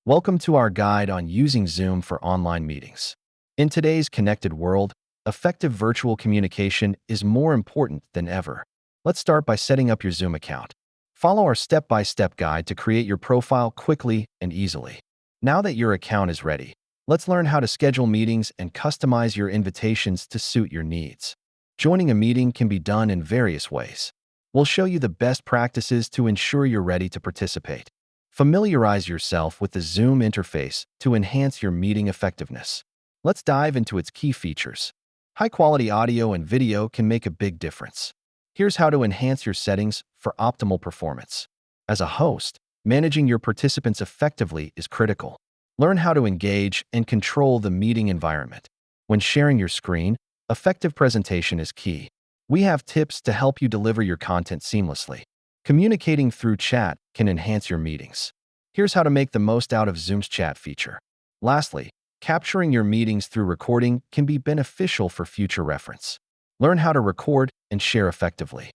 Welcome to our guide on using Zoom for online meetings. In today's connected world, effective virtual communication is more important than ever. Let's start by setting up your Zoom account. Follow our step-by-step guide to create your profile quickly and easily. Now that your account is ready, let's learn how to schedule meetings and customize your invitations to suit your needs. Joining a meeting can be done in various ways. We'll show you the best practices to ensure you're ready to participate. Familiarize yourself with the Zoom interface to enhance your meeting effectiveness. Let's dive into its key features. High-quality audio and video can make a big difference. Here's how to enhance your settings for optimal performance. As a host, managing your participants effectively is critical. Learn how to engage and control the meeting environment. When sharing your screen, effective presentation is key. We have tips to help you deliver your content seamlessly. Communicating through chat can enhance your meetings. Here's how to make the most out of Zoom's chat feature. Lastly, capturing your meetings through recording can be beneficial for future reference. Learn how to record and share effectively.